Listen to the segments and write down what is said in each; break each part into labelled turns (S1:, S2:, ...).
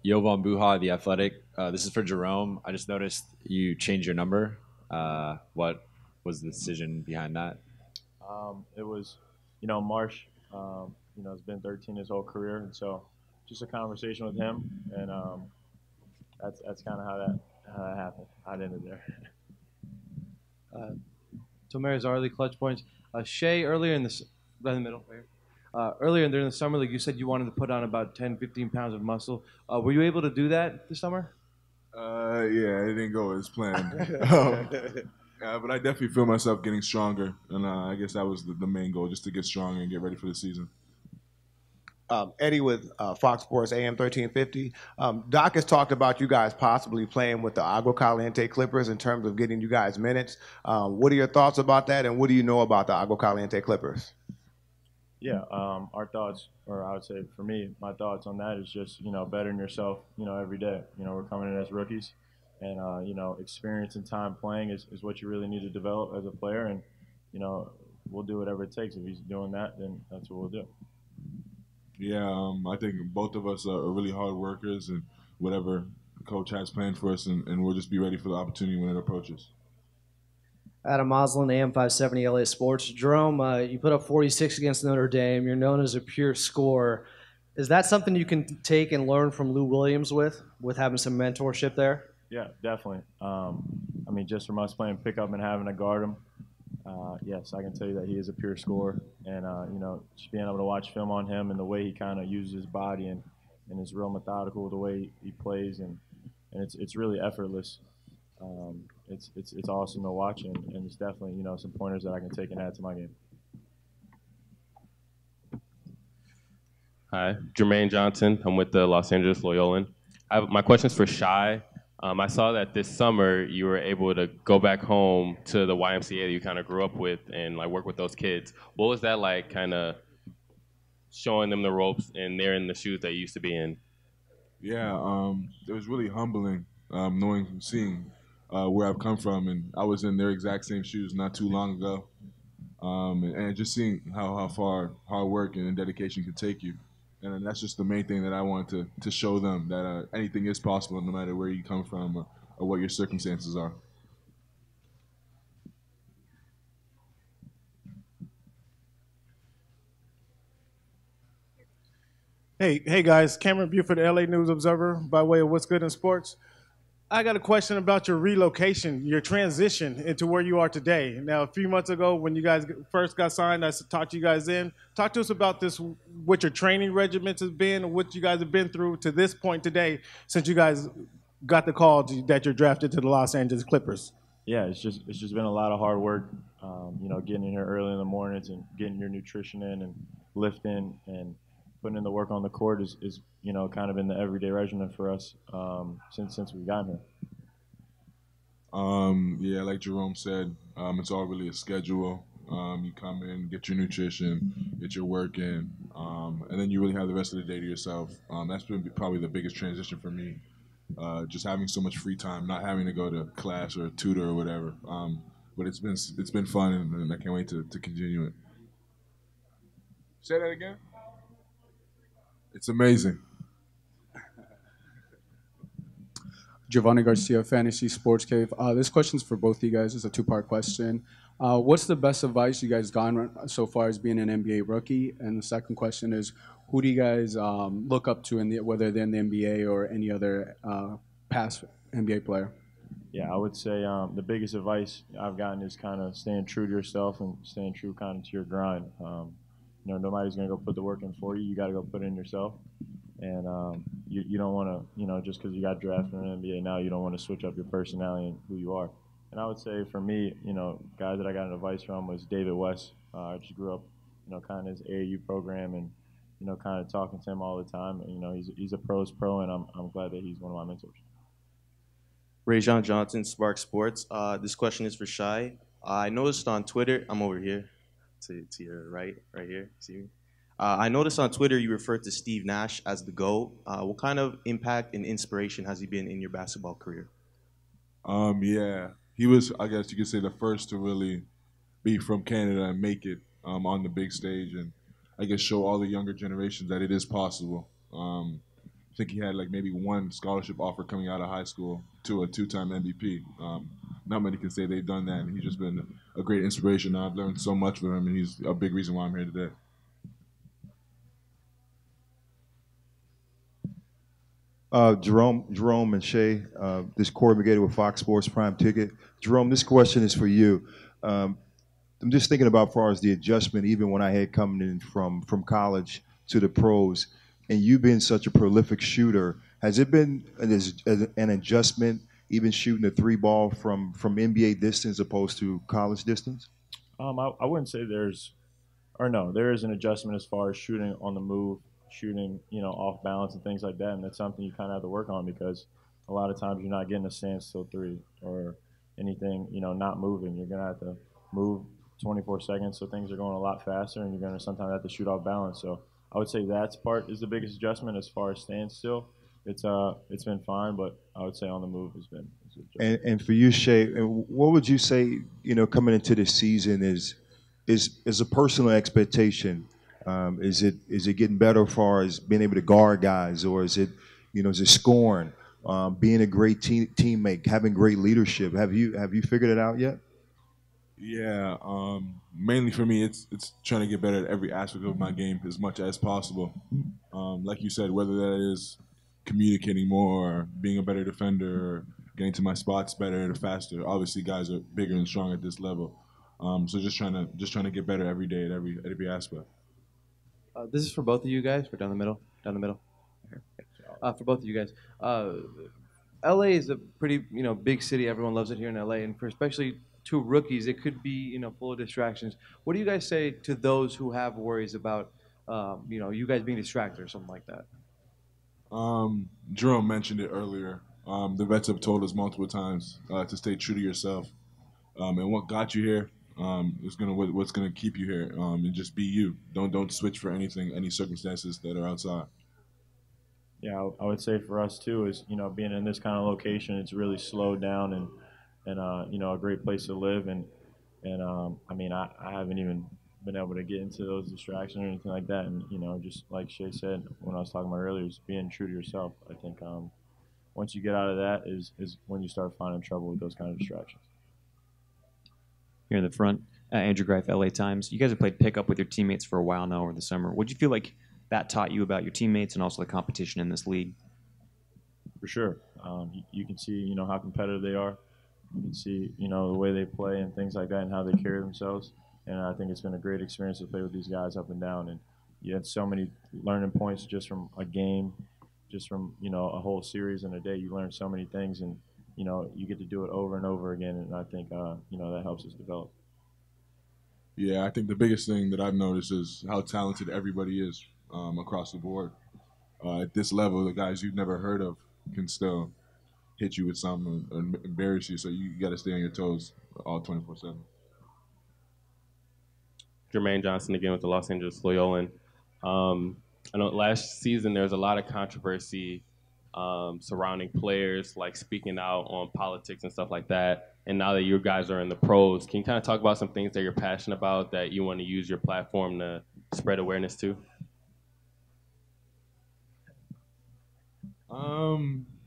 S1: Jovan Buha, The Athletic. This is for Jerome. I just noticed you changed your number. What was the decision behind that?
S2: It was, Marsh, has been 13 his whole career, and so just a conversation with him, and that's kind of how that happened. How it ended there.
S3: Tomer Zarli, clutch points. Shai, earlier in this, right in the middle, right here. Earlier during the summer league, you said you wanted to put on about 10, 15 pounds of muscle. Were you able to do that this summer?
S4: Yeah, it didn't go as planned. But I definitely feel myself getting stronger, and I guess that was the main goal, just to get stronger and get ready for the season.
S5: Eddie with Fox Sports AM 1350. Doc has talked about you guys possibly playing with the Agua Caliente Clippers in terms of getting you guys minutes. What are your thoughts about that, and what do you know about the Agua Caliente Clippers?
S2: Yeah, our thoughts, or I would say for me, my thoughts on that is just, bettering yourself, every day. We're coming in as rookies, and, experience and time playing is what you really need to develop as a player, and, we'll do whatever it takes. If he's doing that, then that's what we'll do.
S4: Yeah, I think both of us are really hard workers, and whatever the coach has planned for us, and we'll just be ready for the opportunity when it approaches.
S6: Adam Moslin, AM 570 LA Sports. Jerome, you put up 46 against Notre Dame. You're known as a pure scorer. Is that something you can take and learn from Lou Williams with having some mentorship there?
S2: Yeah, definitely. Just from us playing pickup and having to guard him, yes, I can tell you that he is a pure scorer. And, just being able to watch film on him and the way he kind of uses his body and is real methodical with the way he plays, and it's really effortless. It's awesome to watch, and it's definitely, some pointers that I can take and add to my game.
S7: Hi, Jermaine Johnson. I'm with the Los Angeles Loyolan. My question's for Shai. I saw that this summer you were able to go back home to the YMCA that you kind of grew up with and work with those kids. What was that like, kind of showing them the ropes and they're in the shoes they used to be in?
S4: Yeah, it was really humbling, seeing where I've come from, and I was in their exact same shoes not too long ago, and just seeing how far hard work and dedication can take you. And that's just the main thing that I wanted to show them, that anything is possible no matter where you come from or what your circumstances are.
S8: Hey guys, Cameron Buford, LA News Observer, by way of What's Good in Sports. I got a question about your relocation, your transition into where you are today. Now, a few months ago, when you guys first got signed, I talked you guys in. Talk to us about this, what your training regiments has been, what you guys have been through to this point today, since you guys got the call that you're drafted to the Los Angeles Clippers.
S2: Yeah, it's just been a lot of hard work. Getting in here early in the mornings and getting your nutrition in and lifting and putting in the work on the court is kind of been the everyday regimen for us since we've gotten here.
S4: Yeah, like Jerome said, it's all really a schedule. You come in, get your nutrition, get your work in, and then you really have the rest of the day to yourself. That's been probably the biggest transition for me, just having so much free time, not having to go to class or a tutor or whatever. But it's been fun, and I can't wait to continue it. Say that again. It's amazing.
S9: Giovanni Garcia, Fantasy Sports Cave. This question's for both of you guys. It's a two-part question. What's the best advice you guys gotten so far as being an NBA rookie? And the second question is, who do you guys look up to, whether they're in the NBA or any other past NBA player?
S2: Yeah, I would say the biggest advice I've gotten is kind of staying true to yourself and staying true kind of to your grind. Nobody's going to go put the work in for you. You got to go put it in yourself. And you don't want to, just because you got drafted in the NBA now, you don't want to switch up your personality and who you are. And I would say for me, guys that I got advice from was David West. I just grew up, kind of his AAU program and, kind of talking to him all the time. And, he's a pro's pro, and I'm glad that he's one of my mentors.
S10: Rayjon Johnson, Spark Sports. This question is for Shai. I noticed on Twitter, I'm over here to your right here. See me? I noticed on Twitter you referred to Steve Nash as the GOAT. What kind of impact and inspiration has he been in your basketball career?
S4: Yeah, he was, I guess you could say, the first to really be from Canada and make it on the big stage, and I guess show all the younger generations that it is possible. I think he had like maybe one scholarship offer coming out of high school to a two-time MVP. Not many can say they've done that, and he's just been a great inspiration. I've learned so much from him, and he's a big reason why I'm here today.
S11: Jerome and Shai, this is Corey McGady with Fox Sports Prime Ticket. Jerome, this question is for you. I'm just thinking about as far as the adjustment, even when I had coming in from college to the pros, and you being such a prolific shooter, has it been an adjustment, even shooting a three ball from NBA distance opposed to college distance?
S2: I wouldn't say there is an adjustment as far as shooting on the move, shooting, off balance and things like that, and that's something you kind of have to work on because a lot of times you're not getting a standstill three or anything, not moving. You're gonna have to move 24 seconds, so things are going a lot faster, and you're gonna sometimes have to shoot off balance. So I would say that part is the biggest adjustment as far as standstill. It's been fine, but I would say on the move has been.
S11: And for you, Shai, what would you say, coming into this season is a personal expectation? Is it getting better as far as being able to guard guys, or is it scoring, being a great teammate, having great leadership? Have you figured it out yet?
S4: Yeah, mainly for me, it's trying to get better at every aspect of my game as much as possible. Like you said, whether that is communicating more, or being a better defender, or getting to my spots better and faster. Obviously, guys are bigger and strong at this level, so just trying to get better every day at every aspect.
S3: This is for both of you guys. We're down the middle. Here. For both of you guys. LA is a pretty big city. Everyone loves it here in LA, and for especially two rookies, it could be full of distractions. What do you guys say to those who have worries about you guys being distracted or something like that?
S4: Jerome mentioned it earlier. The vets have told us multiple times to stay true to yourself, and what got you here is what's gonna keep you here, and just be you. Don't switch for any circumstances that are outside.
S2: Yeah, I would say for us too is being in this kind of location, it's really slowed down and a great place to live and I mean I haven't even been able to get into those distractions or anything like that, and just like Shai said when I was talking about earlier, is being true to yourself. I think once you get out of that is when you start finding trouble with those kind of distractions.
S12: Here in the front, Andrew Greif, LA Times. You guys have played pickup with your teammates for a while now over the summer. What do you feel like that taught you about your teammates and also the competition in this league?
S2: For sure. You can see, how competitive they are. You can see, the way they play and things like that and how they carry themselves. And I think it's been a great experience to play with these guys up and down. And you had so many learning points just from a game, just from, a whole series in a day. You learn so many things, and, you get to do it over and over again. And I think, that helps us develop.
S4: Yeah, I think the biggest thing that I've noticed is how talented everybody is across the board. At this level, the guys you've never heard of can still hit you with something and embarrass you. So you got to stay on your toes all 24/7.
S7: Jermaine Johnson again with the Los Angeles Loyolan. I know last season there was a lot of controversy surrounding players like speaking out on politics and stuff like that. And now that you guys are in the pros, can you kind of talk about some things that you're passionate about that you want to use your platform to spread awareness to?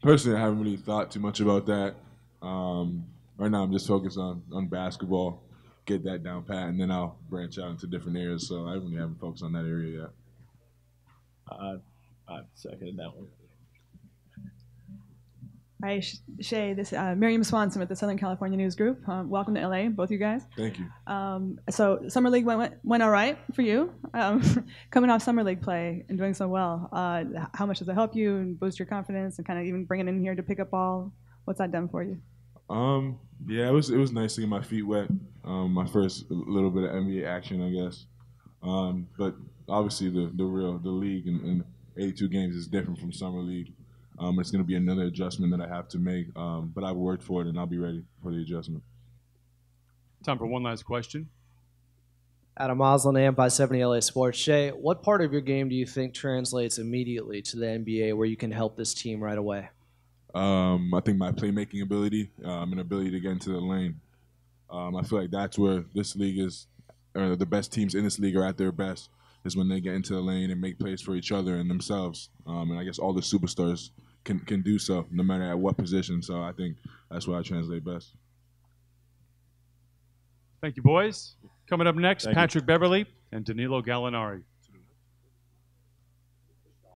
S4: Personally, I haven't really thought too much about that. Right now, I'm just focused on basketball, get that down pat, and then I'll branch out into different areas. So I really haven't focused on that area yet.
S2: I seconded that one.
S13: Hi, Shai. This is Miriam Swanson with the Southern California News Group. Welcome to LA, both you guys.
S4: Thank you.
S13: So Summer League went all right for you. Coming off Summer League play and doing so well, how much does it help you and boost your confidence and kind of even bring it in here to pick up ball? What's that done for you?
S4: Yeah, it was nice to get my feet wet. My first little bit of NBA action, I guess. But obviously the league in 82 games is different from Summer League. It's going to be another adjustment that I have to make, but I've worked for it, and I'll be ready for the adjustment.
S14: Time for one last question.
S6: Adam Moslin, AM570 LA Sports. Shai, what part of your game do you think translates immediately to the NBA where you can help this team right away?
S4: I think my playmaking ability, and ability to get into the lane. I feel like that's where this league is, or the best teams in this league are at their best. is when they get into the lane and make plays for each other and themselves. And I guess all the superstars can do so, no matter at what position. So I think that's what I translate best.
S14: Thank you, boys. Coming up next,
S2: Thank you.
S14: Patrick Beverley and Danilo Gallinari.